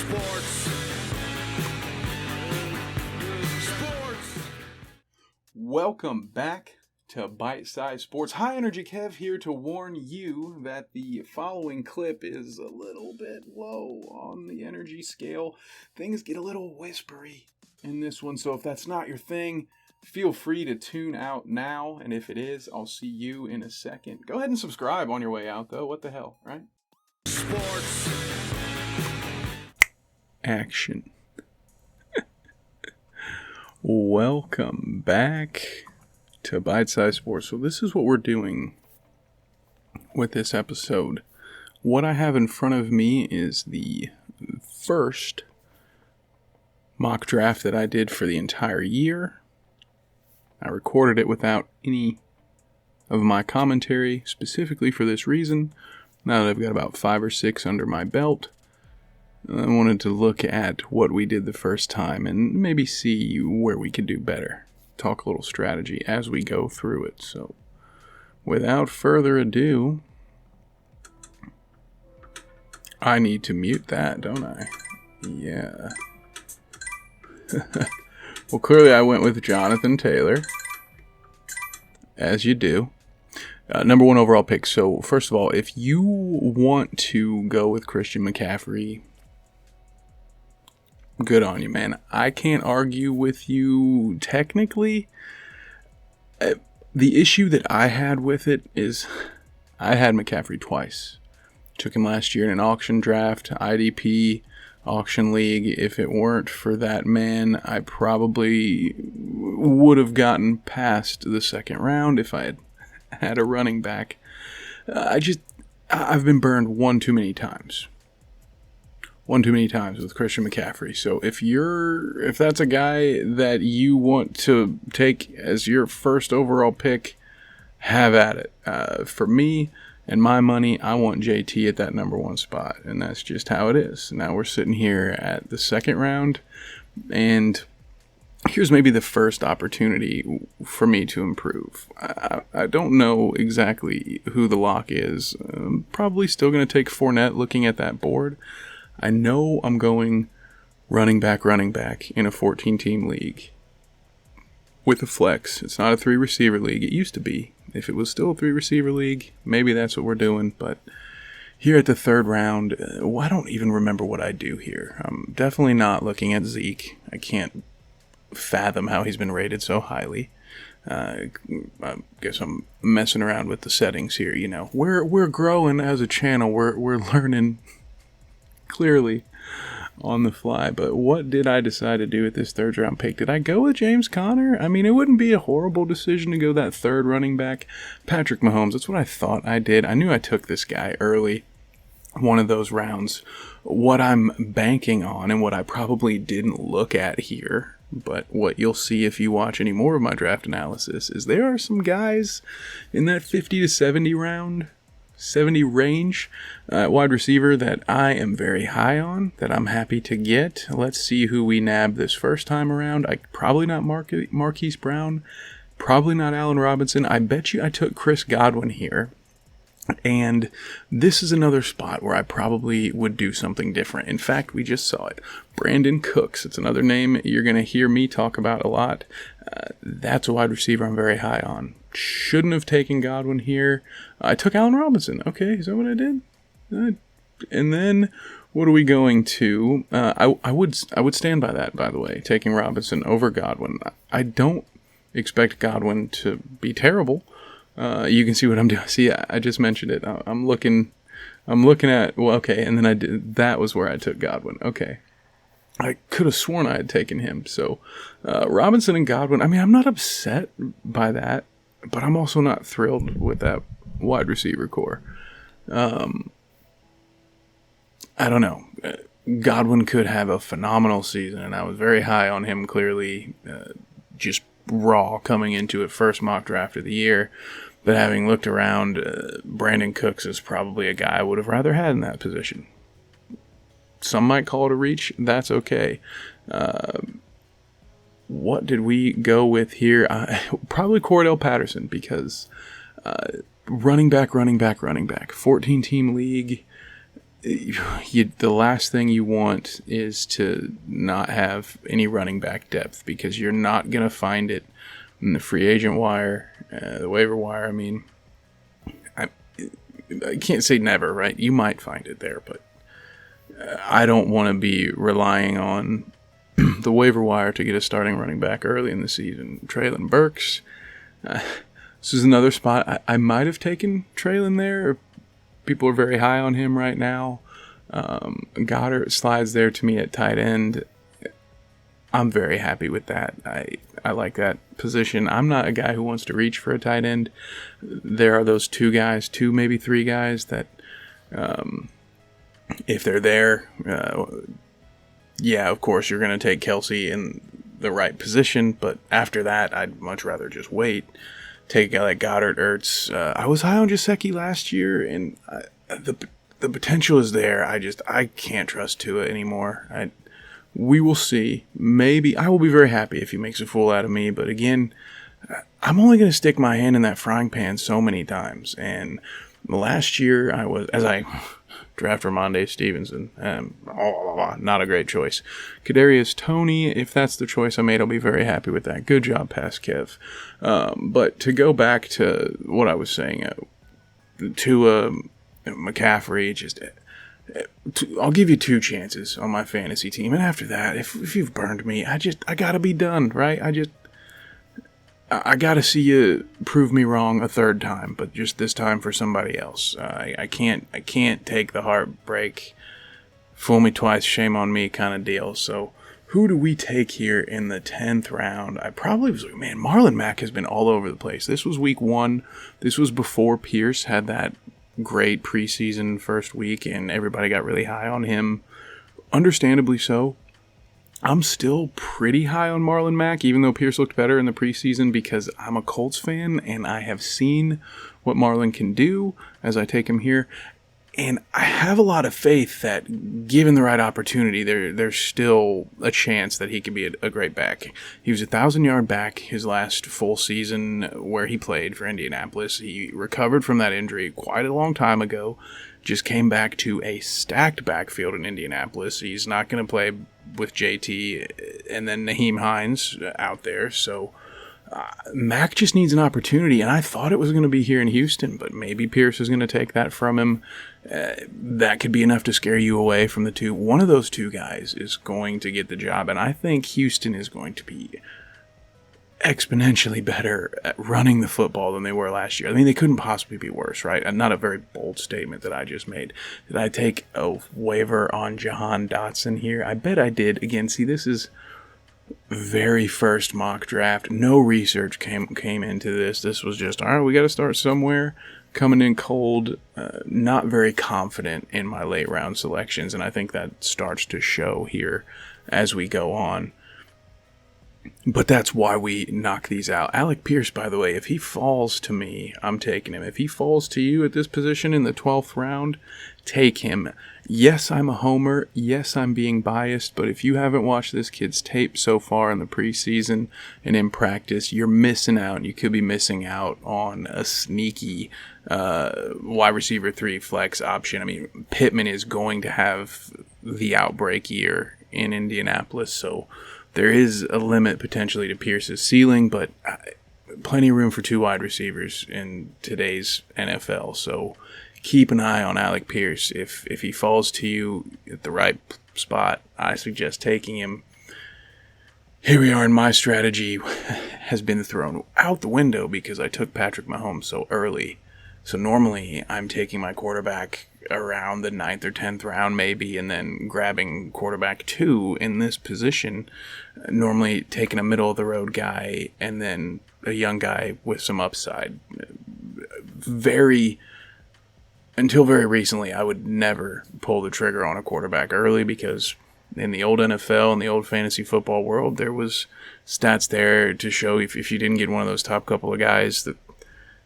Sports. Welcome back to Bite Size Sports. High Energy Kev here to warn you that the following clip is a little bit low on the energy scale. Things get a little whispery in this one, so if that's not your thing, feel free to tune out now, and if it is, I'll see you in a second. Go ahead and subscribe on your way out, though. What the hell, right? Sports. Action. Welcome back to Bite Size Sports. So this is what we're doing with this episode. What I have in front of me is the first mock draft that I did for the entire year. I recorded it without any of my commentary, specifically for this reason. Now that I've got about 5 or 6 under my belt, I wanted to look at what we did the first time and maybe see where we could do better. Talk a little strategy as we go through it. So, without further ado, I need to mute that, don't I? Yeah. Well, clearly I went with Jonathan Taylor, as you do. Number 1 overall pick. So, first of all, if you want to go with Christian McCaffrey, good on you, man. I can't argue with you technically. The issue that I had with it is I had McCaffrey twice. Took him last year in an auction draft, IDP, auction league. If it weren't for that man, I probably would have gotten past the second round if I had had a running back. I've been burned one too many times with Christian McCaffrey. So if that's a guy that you want to take as your first overall pick, have at it. For me and my money, I want JT at that number 1 spot, and that's just how it is. Now we're sitting here at the second round, and here's maybe the first opportunity for me to improve. I don't know exactly who the lock is. I'm probably still going to take Fournette looking at that board. I know I'm going running back in a 14-team league with a flex. It's not a 3-receiver league. It used to be. If it was still a 3-receiver league, maybe that's what we're doing. But here at the third round, I don't even remember what I do here. I'm definitely not looking at Zeke. I can't fathom how he's been rated so highly. I guess I'm messing around with the settings here. You know, we're growing as a channel. We're learning clearly on the fly. But what did I decide to do with this third round pick? Did I go with James Conner? I mean, it wouldn't be a horrible decision to go that third running back. Patrick Mahomes, that's what I thought I did. I knew I took this guy early, one of those rounds. What I'm banking on, and what I probably didn't look at here, but what you'll see if you watch any more of my draft analysis, is there are some guys in that 50 to 70 range, wide receiver that I am very high on, that I'm happy to get. Let's see who we nab this first time around. Probably not Marquise Brown, probably not Allen Robinson. I bet you I took Chris Godwin here. And this is another spot where I probably would do something different. In fact, we just saw it. Brandon Cooks. It's another name you're going to hear me talk about a lot. That's a wide receiver I'm very high on. Shouldn't have taken Godwin here. I took Allen Robinson. Okay, is that what I did? And then what are we going to? I would stand by that, by the way, taking Robinson over Godwin. I don't expect Godwin to be terrible. You can see what I'm doing. See, I just mentioned it. I'm looking at, well, okay, and then that was where I took Godwin. Okay. I could have sworn I had taken him. So, Robinson and Godwin, I mean, I'm not upset by that, but I'm also not thrilled with that wide receiver core. I don't know. Godwin could have a phenomenal season, and I was very high on him, clearly, just raw coming into it, first mock draft of the year. But having looked around, Brandon Cooks is probably a guy I would have rather had in that position. Some might call it a reach. That's okay. What did we go with here? Probably Cordell Patterson, because running back, 14-team league. the last thing you want is to not have any running back depth, because you're not going to find it in the free agent wire, the waiver wire. I mean, I can't say never, right? You might find it there, but I don't want to be relying on the waiver wire to get a starting running back early in the season. Traelin Burks. This is another spot I might have taken Traelin there. People are very high on him right now. Goddard slides there to me at tight end. I'm very happy with that. I like that position. I'm not a guy who wants to reach for a tight end. There are those two, maybe three guys that, if they're there, yeah, of course you're going to take Kelsey in the right position. But after that, I'd much rather just wait. Take a guy like Goddard, Ertz. I was high on Gesicki last year, and the potential is there. I can't trust Tua anymore. We will see. Maybe I will be very happy if he makes a fool out of me. But again, I'm only going to stick my hand in that frying pan so many times. And last year, as I draft Ramondre Stevenson, not a great choice. Kadarius Toney, if that's the choice I made, I'll be very happy with that. Good job, Pass Kev. But to go back to what I was saying, to McCaffrey, I'll give you 2 chances on my fantasy team, and after that, if you've burned me, I gotta be done, right? I gotta see you prove me wrong a third time, but just this time for somebody else. I can't take the heartbreak, fool me twice, shame on me kind of deal. So who do we take here in the 10th round? Marlon Mack has been all over the place. This was week 1. This was before Pierce had that great preseason first week, and everybody got really high on him. Understandably so. I'm still pretty high on Marlon Mack, even though Pierce looked better in the preseason, because I'm a Colts fan, and I have seen what Marlon can do as I take him here. And I have a lot of faith that, given the right opportunity, there's still a chance that he could be a great back. He was a 1,000-yard back his last full season where he played for Indianapolis. He recovered from that injury quite a long time ago, just came back to a stacked backfield in Indianapolis. He's not going to play with JT and then Naheem Hines out there, so Mac just needs an opportunity, and I thought it was going to be here in Houston, but maybe Pierce is going to take that from him. That could be enough to scare you away from the two. One of those two guys is going to get the job, and I think Houston is going to be exponentially better at running the football than they were last year. I mean, they couldn't possibly be worse, right? Not a very bold statement that I just made. Did I take a waiver on Jahan Dotson here? I bet I did. Again, see, this is very first mock draft. No research came into this. This was just, all right, we got to start somewhere. Coming in cold, not very confident in my late round selections, and I think that starts to show here as we go on. But that's why we knock these out. Alec Pierce, by the way, if he falls to me, I'm taking him. If he falls to you at this position in the 12th round, take him. Yes, I'm a homer. Yes, I'm being biased. But if you haven't watched this kid's tape so far in the preseason and in practice, you're missing out. You could be missing out on a sneaky wide receiver 3 flex option. I mean, Pittman is going to have the outbreak year in Indianapolis, so there is a limit potentially to Pierce's ceiling, but plenty of room for 2 wide receivers in today's NFL. So keep an eye on Alec Pierce. If he falls to you at the right spot, I suggest taking him. Here we are, and my strategy has been thrown out the window because I took Patrick Mahomes so early. So normally I'm taking my quarterback around the 9th or 10th round maybe, and then grabbing quarterback 2 in this position, normally taking a middle-of-the-road guy and then a young guy with some upside. Until very recently, I would never pull the trigger on a quarterback early because in the old NFL and the old fantasy football world, there was stats there to show if you didn't get one of those top couple of guys that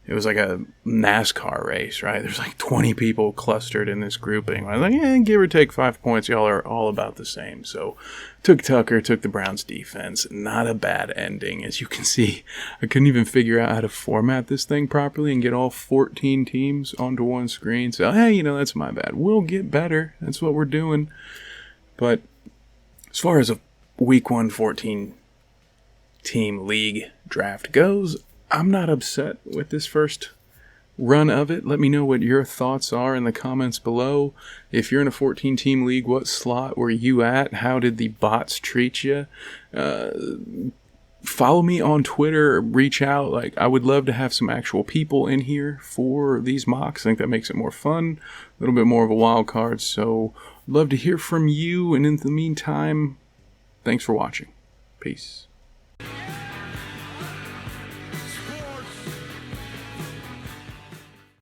it was like a NASCAR race, right? There's like 20 people clustered in this grouping. I was like, yeah, give or take 5 points. Y'all are all about the same. So took Tucker, took the Browns defense. Not a bad ending. As you can see, I couldn't even figure out how to format this thing properly and get all 14 teams onto one screen. So, hey, that's my bad. We'll get better. That's what we're doing. But as far as a week 1 14 team league draft goes, I'm not upset with this first run of it. Let me know what your thoughts are in the comments below. If you're in a 14-team league, what slot were you at? How did the bots treat you? Follow me on Twitter. Reach out. I would love to have some actual people in here for these mocks. I think that makes it more fun, a little bit more of a wild card. So, love to hear from you. And in the meantime, thanks for watching. Peace.